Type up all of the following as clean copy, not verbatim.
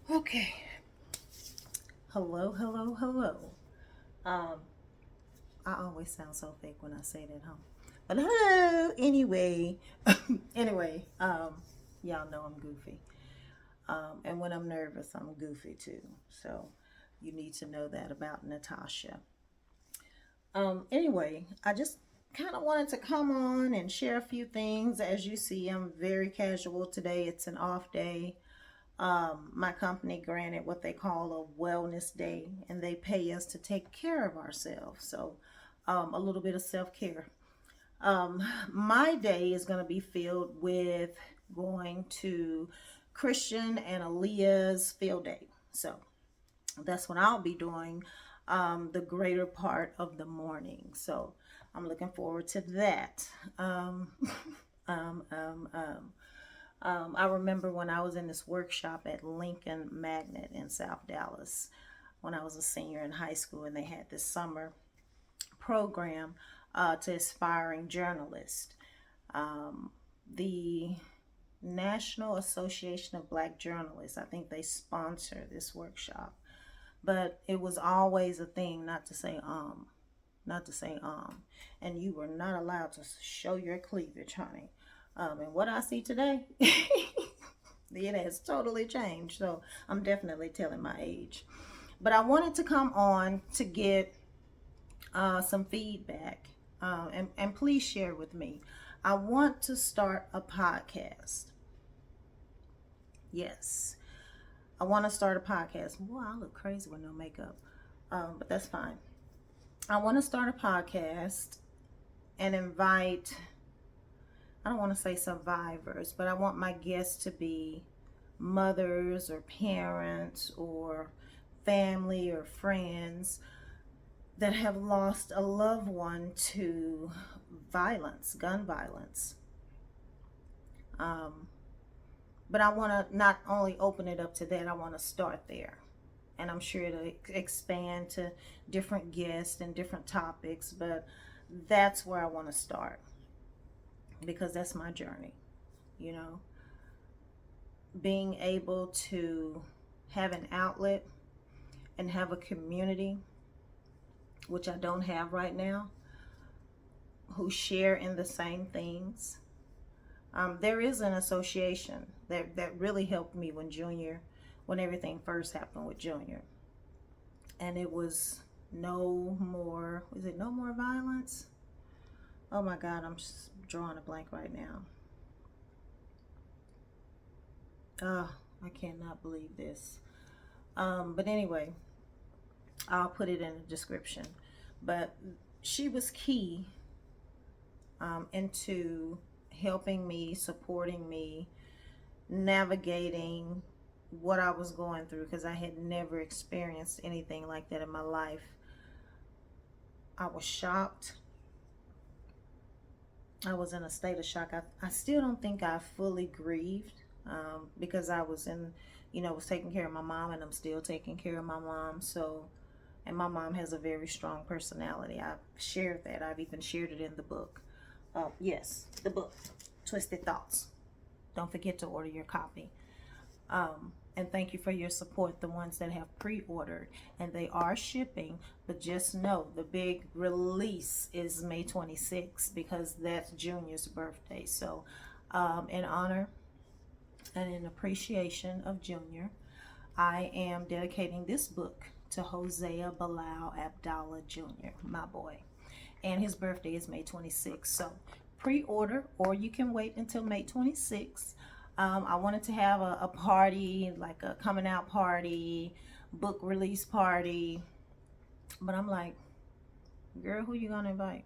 Okay. Hello, hello, hello. Um, I always sound so fake when I say that, huh? But hello, anyway. anyway, y'all know I'm goofy. And when I'm nervous, I'm goofy too. So you need to know that about Natasha. Anyway, I just kind of wanted to come on and share a few things. As you see, I'm very casual today. It's an off day. My company granted what they call a wellness day, and they pay us to take care of ourselves. So, a little bit of self care. My day is going to be filled with going to Christian and Aaliyah's field day. So, that's what I'll be doing the greater part of the morning. So, I'm looking forward to that. Um, um, um, um. I remember when I was in this workshop at Lincoln Magnet in South Dallas when I was a senior in high school, and they had this summer program to aspiring journalists. The National Association of Black Journalists, I think they sponsor this workshop, but it was always a thing not to say not to say and you were not allowed to show your cleavage, honey. And what I see today, it has totally changed. So I'm definitely telling my age. But I wanted to come on to get some feedback, and please share with me. I want to start a podcast. Yes, I want to start a podcast. Boy, I look crazy with no makeup, but that's fine. I want to start a podcast and invite, I don't want to say survivors, but I want my guests to be mothers or parents or family or friends that have lost a loved one to violence, gun violence. Um, but I want to not only open it up to that, I want to start there. And I'm sure it'll expand to different guests and different topics, but that's where I want to start because that's my journey, you know, being able to have an outlet and have a community, which I don't have right now, who share in the same things. There is an association that really helped me when everything first happened with Junior. And it was no more violence? Oh my God, I'm just drawing a blank right now. Oh, I cannot believe this. But anyway, I'll put it in the description. But she was key into helping me, supporting me, navigating what I was going through because I had never experienced anything like that in my life. I was shocked. I was in a state of shock. I still don't think I fully grieved because I was was taking care of my mom, and I'm still taking care of my mom. So, and my mom has a very strong personality. I've shared that. I've even shared it in the book. Yes, the book, Twisted Thoughts. Don't forget to order your copy. And thank you for your support, the ones that have pre-ordered. And they are shipping, but just know the big release is May 26th because that's Junior's birthday. So, in honor and in appreciation of Junior, I am dedicating this book to Hosea Bilal Abdallah Jr., my boy. And his birthday is May 26th. So pre-order, or you can wait until May 26th. I wanted to have a party, like a coming out party, book release party. But I'm like, girl, who you gonna invite?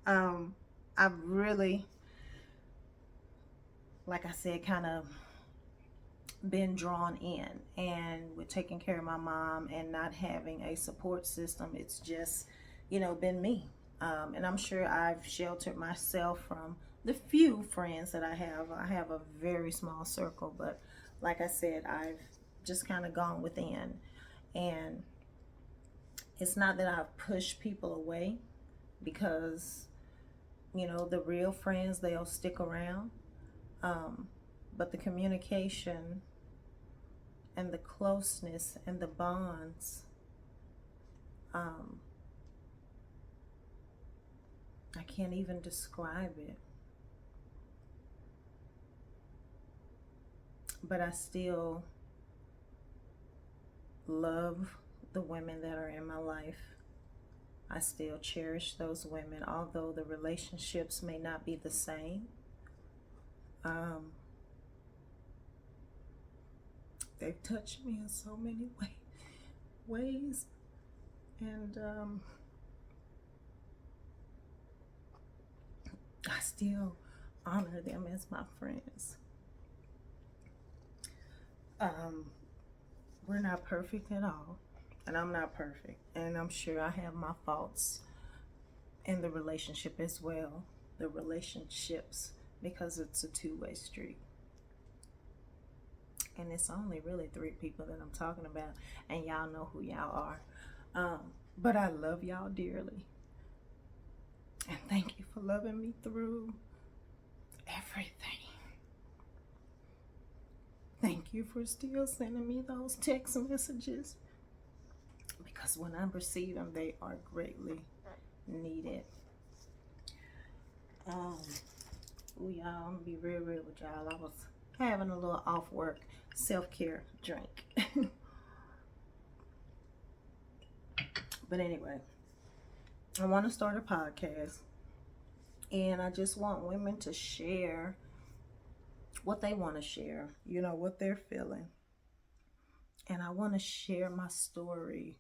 um, I've really, like I said, kind of been drawn in, and with taking care of my mom and not having a support system, it's just been me. And I'm sure I've sheltered myself from the few friends that I have a very small circle, but like I said, I've just kind of gone within. And it's not that I've pushed people away because the real friends, they'll stick around. um, But the communication and the closeness and the bonds, um, I can't even describe it. But I still love the women that are in my life. I still cherish those women, although the relationships may not be the same. They've touched me in so many ways, and I still honor them as my friends. We're not perfect at all, and I'm not perfect, and I'm sure I have my faults in the relationship as well. The relationships, because it's a two-way street, and it's only really 3 people that I'm talking about, and y'all know who y'all are. But I love y'all dearly, and thank you for loving me through everything. Thank you for still sending me those text messages, because when I receive them, they are greatly needed. Y'all, I'm gonna be real with y'all. I was having a little off work self-care drink. But anyway, I want to start a podcast, and I just want women to share what they want to share, you know, what they're feeling. And I want to share my story,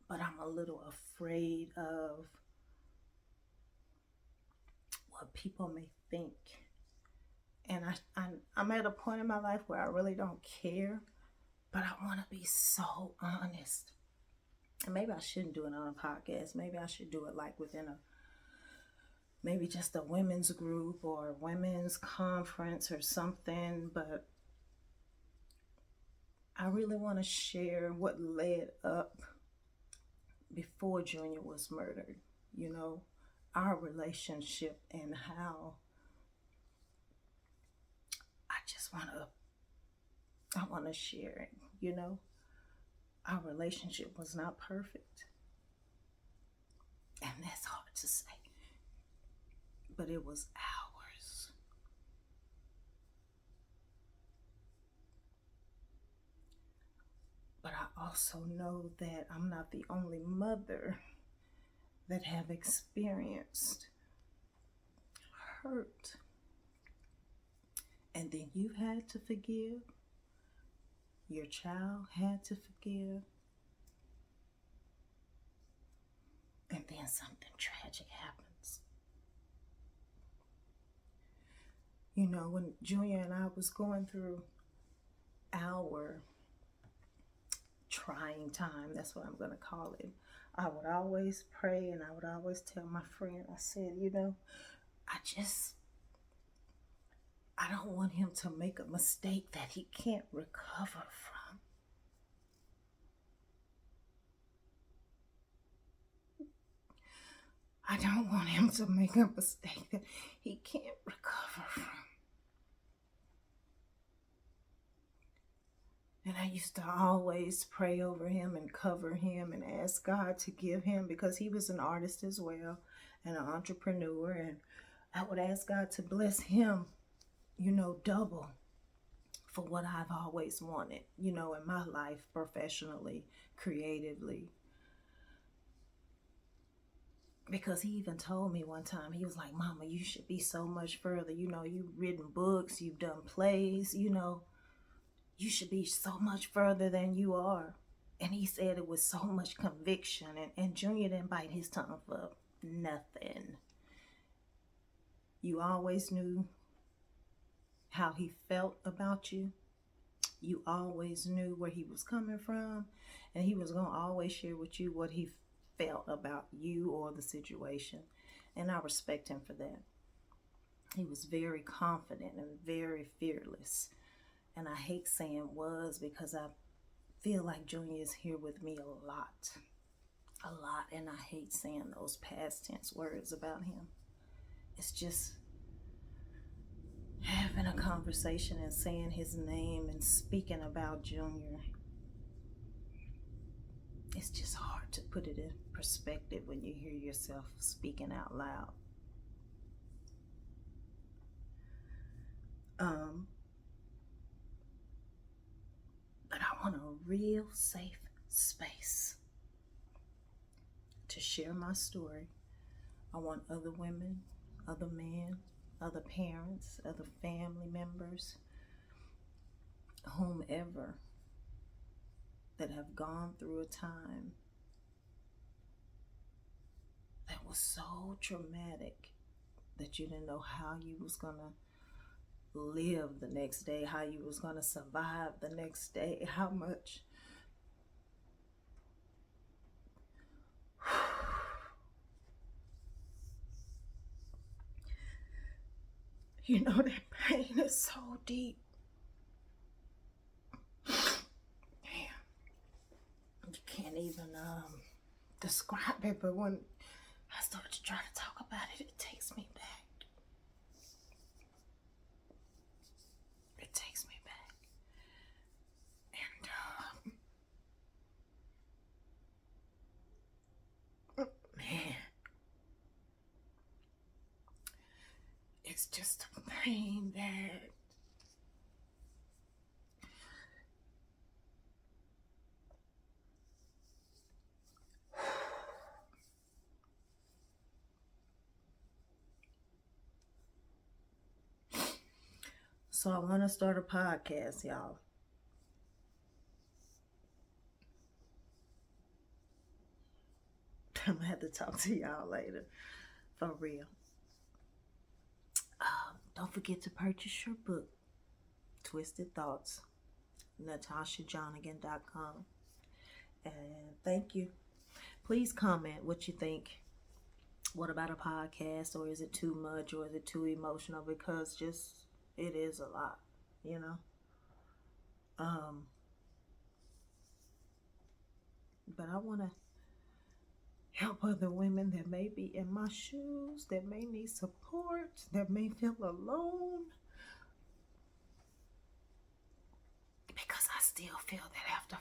but I'm a little afraid of what people may think. And I'm at a point in my life where I really don't care, but I want to be so honest. And maybe I shouldn't do it on a podcast. Maybe I should do it like within maybe just a women's group or a women's conference or something. But I really want to share what led up before Junior was murdered, you know, our relationship, and how I want to share it, you know. Our relationship was not perfect, and that's hard to say, but it was ours. But I also know that I'm not the only mother that have experienced hurt. And then you had to forgive. Your child had to forgive. And then something tragic happens. You know, when Junior and I was going through our trying time, that's what I'm going to call it, I would always pray, and I would always tell my friend, I said, you know, I don't want him to make a mistake that he can't recover from. I don't want him to make a mistake that he can't recover from. And I used to always pray over him and cover him and ask God to give him, because he was an artist as well and an entrepreneur. And I would ask God to bless him, you know, double for what I've always wanted, you know, in my life, professionally, creatively. Because he even told me one time, he was like, Mama, you should be so much further. You know, you've written books, you've done plays, you know, you should be so much further than you are. And he said it with so much conviction. And Junior didn't bite his tongue for nothing. You always knew how he felt about you. You always knew where he was coming from. And he was going to always share with you what he felt about you or the situation. And I respect him for that. He was very confident and very fearless. And I hate saying was, because I feel like Junior is here with me a lot. And I hate saying those past tense words about him. It's just, conversation and saying his name and speaking about Junior, it's just hard to put it in perspective when you hear yourself speaking out loud. But I want a real safe space to share my story. I want other women, other men, other parents, other family members, whomever, that have gone through a time that was so traumatic that you didn't know how you was gonna live the next day, how you was gonna survive the next day, how much you know, that pain is so deep. Damn, you can't even describe it, but when I start to try to talk about it, it takes me back. It takes me back. And man, it's just a pain that so I want to start a podcast, y'all. I'm gonna have to talk to y'all later, for real. Don't forget to purchase your book, Twisted Thoughts, NatashaJonigan.com. And thank you. Please comment what you think. What about a podcast, or is it too much, or is it too emotional? Because just it is a lot, you know. But I want to help other women that may be in my shoes, that may need support, that may feel alone. Because I still feel that after